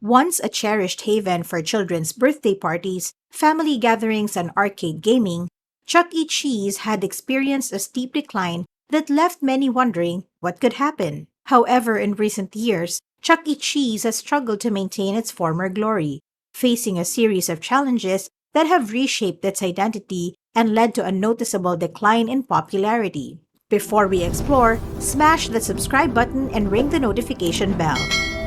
Once a cherished haven for children's birthday parties, family gatherings, and arcade gaming, Chuck E. Cheese had experienced a steep decline that left many wondering what could happen. However, in recent years, Chuck E. Cheese has struggled to maintain its former glory, facing a series of challenges that have reshaped its identity and led to a noticeable decline in popularity. Before we explore, smash the subscribe button and ring the notification bell.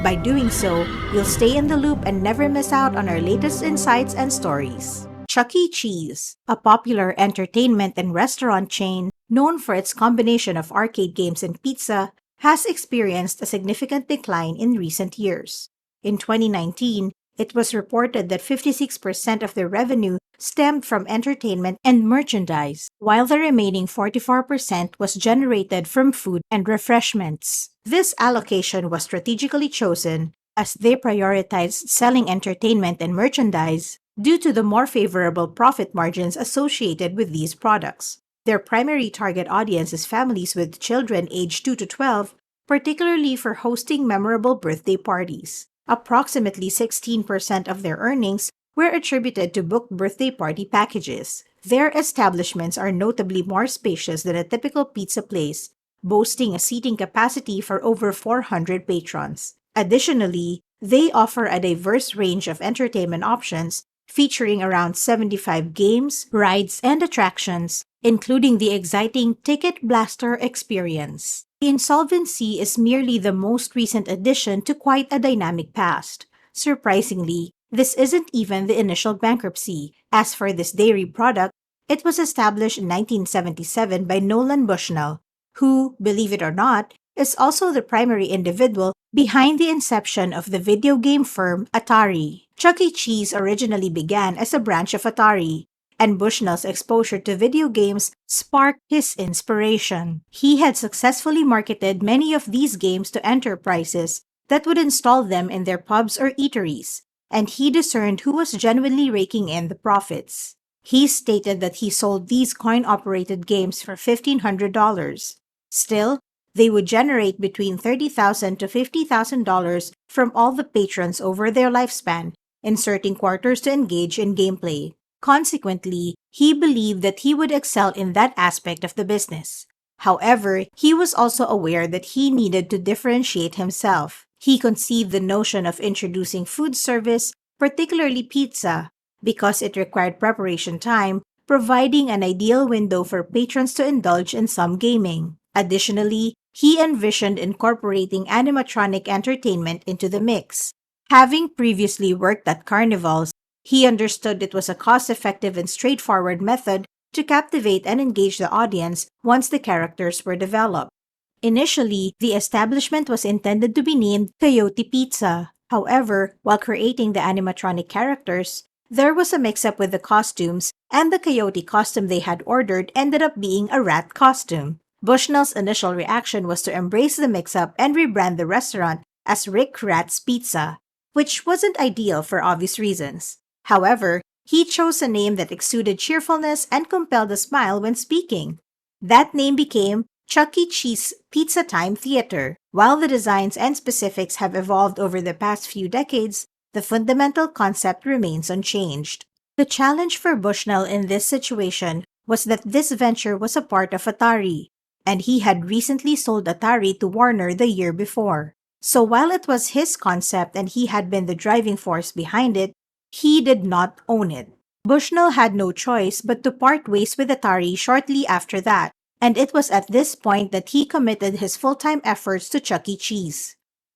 By doing so, you'll stay in the loop and never miss out on our latest insights and stories. Chuck E. Cheese, a popular entertainment and restaurant chain known for its combination of arcade games and pizza, has experienced a significant decline in recent years. In 2019, it was reported that 56% of their revenue stemmed from entertainment and merchandise, while the remaining 44% was generated from food and refreshments. This allocation was strategically chosen as they prioritized selling entertainment and merchandise due to the more favorable profit margins associated with these products. Their primary target audience is families with children aged 2 to 12, particularly for hosting memorable birthday parties. Approximately 16% of their earnings were attributed to booked birthday party packages. Their establishments are notably more spacious than a typical pizza place, boasting a seating capacity for over 400 patrons. Additionally, they offer a diverse range of entertainment options featuring around 75 games, rides, and attractions, including the exciting Ticket Blaster experience. The insolvency is merely the most recent addition to quite a dynamic past. Surprisingly, this isn't even the initial bankruptcy. As for this dairy product, it was established in 1977 by Nolan Bushnell, who, believe it or not, is also the primary individual behind the inception of the video game firm Atari. Chuck E. Cheese originally began as a branch of Atari, and Bushnell's exposure to video games sparked his inspiration. He had successfully marketed many of these games to enterprises that would install them in their pubs or eateries, and he discerned who was genuinely raking in the profits. He stated that he sold these coin-operated games for $1,500. Still, they would generate between $30,000 to $50,000 from all the patrons over their lifespan, inserting quarters to engage in gameplay. Consequently, he believed that he would excel in that aspect of the business. However, he was also aware that he needed to differentiate himself. He conceived the notion of introducing food service, particularly pizza, because it required preparation time, providing an ideal window for patrons to indulge in some gaming. Additionally, he envisioned incorporating animatronic entertainment into the mix. Having previously worked at carnivals, he understood it was a cost-effective and straightforward method to captivate and engage the audience once the characters were developed. Initially, the establishment was intended to be named Coyote Pizza. However, while creating the animatronic characters, there was a mix-up with the costumes, and the coyote costume they had ordered ended up being a rat costume. Bushnell's initial reaction was to embrace the mix-up and rebrand the restaurant as Rick Rat's Pizza, which wasn't ideal for obvious reasons. However, he chose a name that exuded cheerfulness and compelled a smile when speaking. That name became Chuck E. Cheese Pizza Time Theater. While the designs and specifics have evolved over the past few decades, the fundamental concept remains unchanged. The challenge for Bushnell in this situation was that this venture was a part of Atari, and he had recently sold Atari to Warner the year before. So while it was his concept and he had been the driving force behind it, he did not own it. Bushnell had no choice but to part ways with Atari shortly after that, and it was at this point that he committed his full-time efforts to Chuck E. Cheese.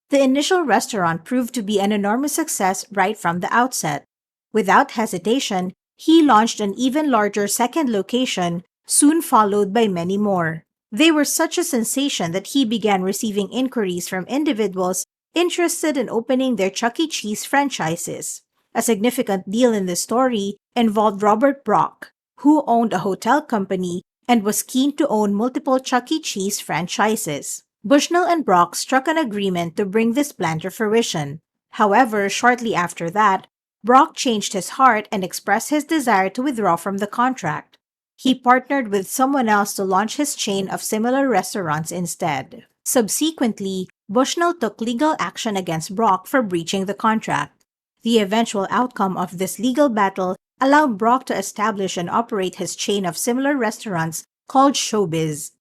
The initial restaurant proved to be an enormous success right from the outset. Without hesitation, he launched an even larger second location, soon followed by many more. They were such a sensation that he began receiving inquiries from individuals interested in opening their Chuck E. Cheese franchises. A significant deal in this story involved Robert Brock, who owned a hotel company and was keen to own multiple Chuck E. Cheese franchises. Bushnell and Brock struck an agreement to bring this plan to fruition. However, shortly after that, Brock changed his heart and expressed his desire to withdraw from the contract. He partnered with someone else to launch his chain of similar restaurants instead. Subsequently, Bushnell took legal action against Brock for breaching the contract. The eventual outcome of this legal battle allowed Brock to establish and operate his chain of similar restaurants called Showbiz.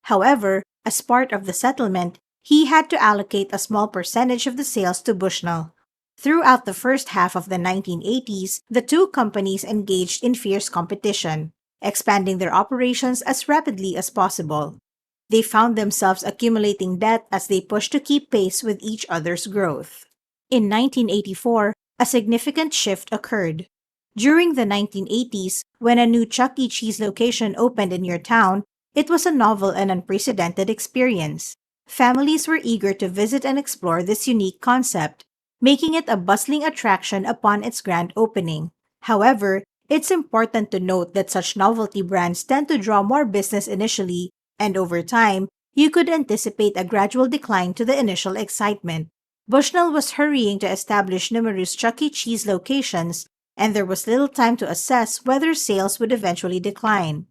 However, as part of the settlement, he had to allocate a small percentage of the sales to Bushnell. Throughout the first half of the 1980s, the two companies engaged in fierce competition, expanding their operations as rapidly as possible. They found themselves accumulating debt as they pushed to keep pace with each other's growth. In 1984, a significant shift occurred. During the 1980s, when a new Chuck E. Cheese location opened in your town, it was a novel and unprecedented experience. Families were eager to visit and explore this unique concept, making it a bustling attraction upon its grand opening. However, it's important to note that such novelty brands tend to draw more business initially, and over time, you could anticipate a gradual decline to the initial excitement. Bushnell was hurrying to establish numerous Chuck E. Cheese locations, and there was little time to assess whether sales would eventually decline.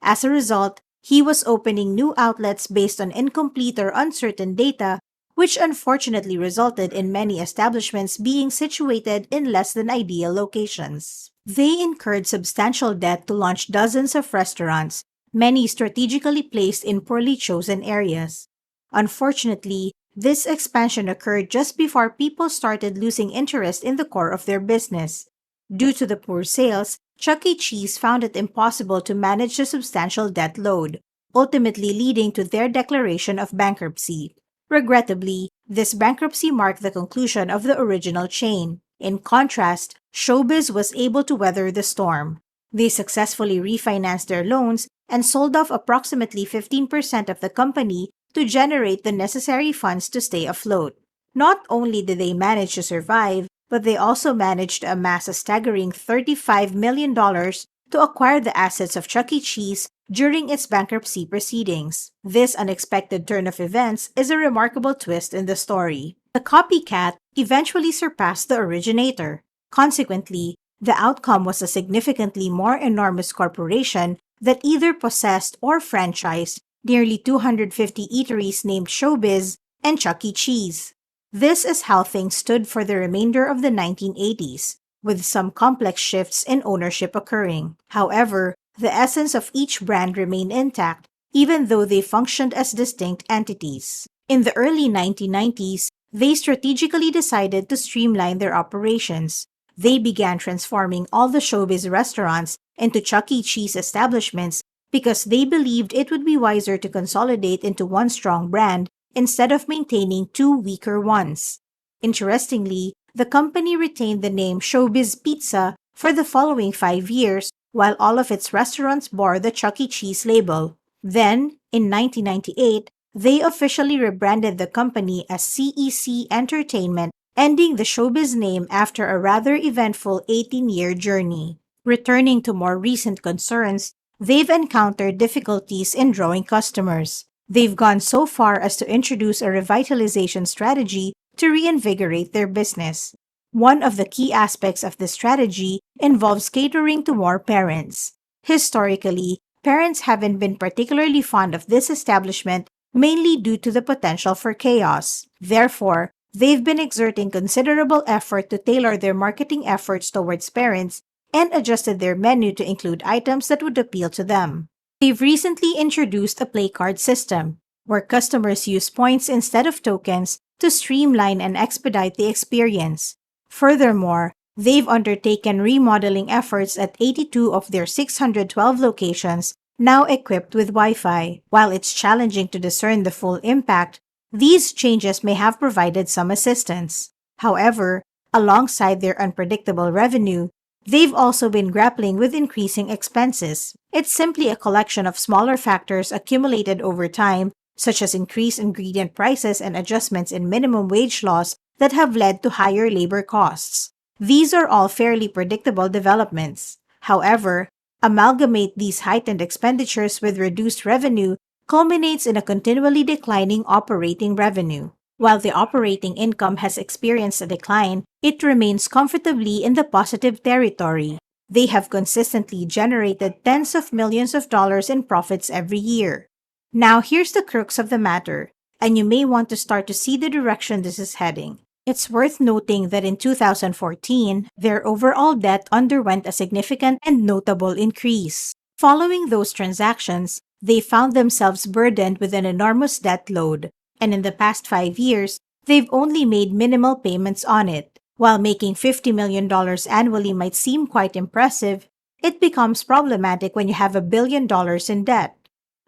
As a result, he was opening new outlets based on incomplete or uncertain data, which unfortunately resulted in many establishments being situated in less than ideal locations. They incurred substantial debt to launch dozens of restaurants, many strategically placed in poorly chosen areas. Unfortunately, this expansion occurred just before people started losing interest in the core of their business. Due to the poor sales, Chuck E. Cheese found it impossible to manage the substantial debt load, ultimately leading to their declaration of bankruptcy. Regrettably, this bankruptcy marked the conclusion of the original chain. In contrast, Showbiz was able to weather the storm. They successfully refinanced their loans and sold off approximately 15% of the company to generate the necessary funds to stay afloat. Not only did they manage to survive, but they also managed to amass a staggering $35 million to acquire the assets of Chuck E. Cheese during its bankruptcy proceedings. This unexpected turn of events is a remarkable twist in the story. The copycat eventually surpassed the originator. Consequently, the outcome was a significantly more enormous corporation that either possessed or franchised nearly 250 eateries named Showbiz and Chuck E. Cheese. This is how things stood for the remainder of the 1980s, with some complex shifts in ownership occurring. However, the essence of each brand remained intact, even though they functioned as distinct entities. In the early 1990s, they strategically decided to streamline their operations. They began transforming all the Showbiz restaurants into Chuck E. Cheese establishments because they believed it would be wiser to consolidate into one strong brand instead of maintaining two weaker ones. Interestingly, the company retained the name Showbiz Pizza for the following 5 years, while all of its restaurants bore the Chuck E. Cheese label. Then, in 1998, they officially rebranded the company as CEC Entertainment, ending the Showbiz name after a rather eventful 18-year journey. Returning to more recent concerns, they've encountered difficulties in drawing customers. They've gone so far as to introduce a revitalization strategy to reinvigorate their business. One of the key aspects of this strategy involves catering to more parents. Historically, parents haven't been particularly fond of this establishment, mainly due to the potential for chaos. Therefore, they've been exerting considerable effort to tailor their marketing efforts towards parents and adjusted their menu to include items that would appeal to them. They've recently introduced a play card system, where customers use points instead of tokens to streamline and expedite the experience. Furthermore, they've undertaken remodeling efforts at 82 of their 612 locations, now equipped with Wi-Fi. While it's challenging to discern the full impact, these changes may have provided some assistance. However, alongside their unpredictable revenue, they've also been grappling with increasing expenses. It's simply a collection of smaller factors accumulated over time, such as increased ingredient prices and adjustments in minimum wage laws that have led to higher labor costs. These are all fairly predictable developments. However, amalgamate these heightened expenditures with reduced revenue culminates in a continually declining operating revenue. While the operating income has experienced a decline, it remains comfortably in the positive territory. They have consistently generated tens of millions of dollars in profits every year. Now here's the crux of the matter. and you may want to start to see the direction this is heading. It's worth noting that in 2014, their overall debt underwent a significant and notable increase. Following those transactions, they found themselves burdened with an enormous debt load, and in the past 5 years, they've only made minimal payments on it. While making $50 million annually might seem quite impressive, it becomes problematic when you have $1 billion in debt.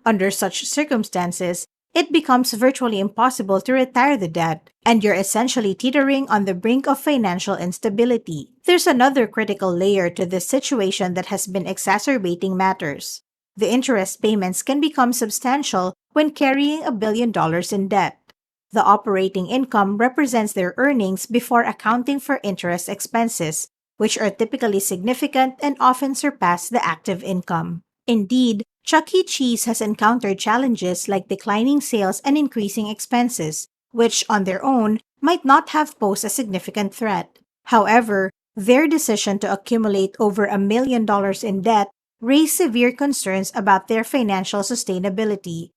Under such circumstances, it becomes virtually impossible to retire the debt, and you're essentially teetering on the brink of financial instability. There's another critical layer to this situation that has been exacerbating matters. The interest payments can become substantial when carrying $1 billion in debt. The operating income represents their earnings before accounting for interest expenses, which are typically significant and often surpass the active income. Indeed, Chuck E. Cheese has encountered challenges like declining sales and increasing expenses, which on their own might not have posed a significant threat. However, their decision to accumulate over $1 million in debt raised severe concerns about their financial sustainability.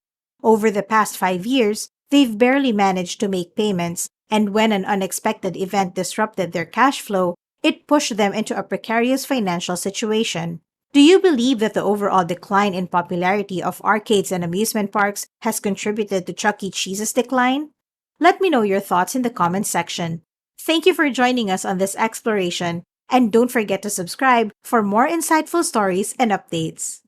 Over the past 5 years, they've barely managed to make payments, and when an unexpected event disrupted their cash flow, it pushed them into a precarious financial situation. Do you believe that the overall decline in popularity of arcades and amusement parks has contributed to Chuck E. Cheese's decline? Let me know your thoughts in the comments section. Thank you for joining us on this exploration, and don't forget to subscribe for more insightful stories and updates.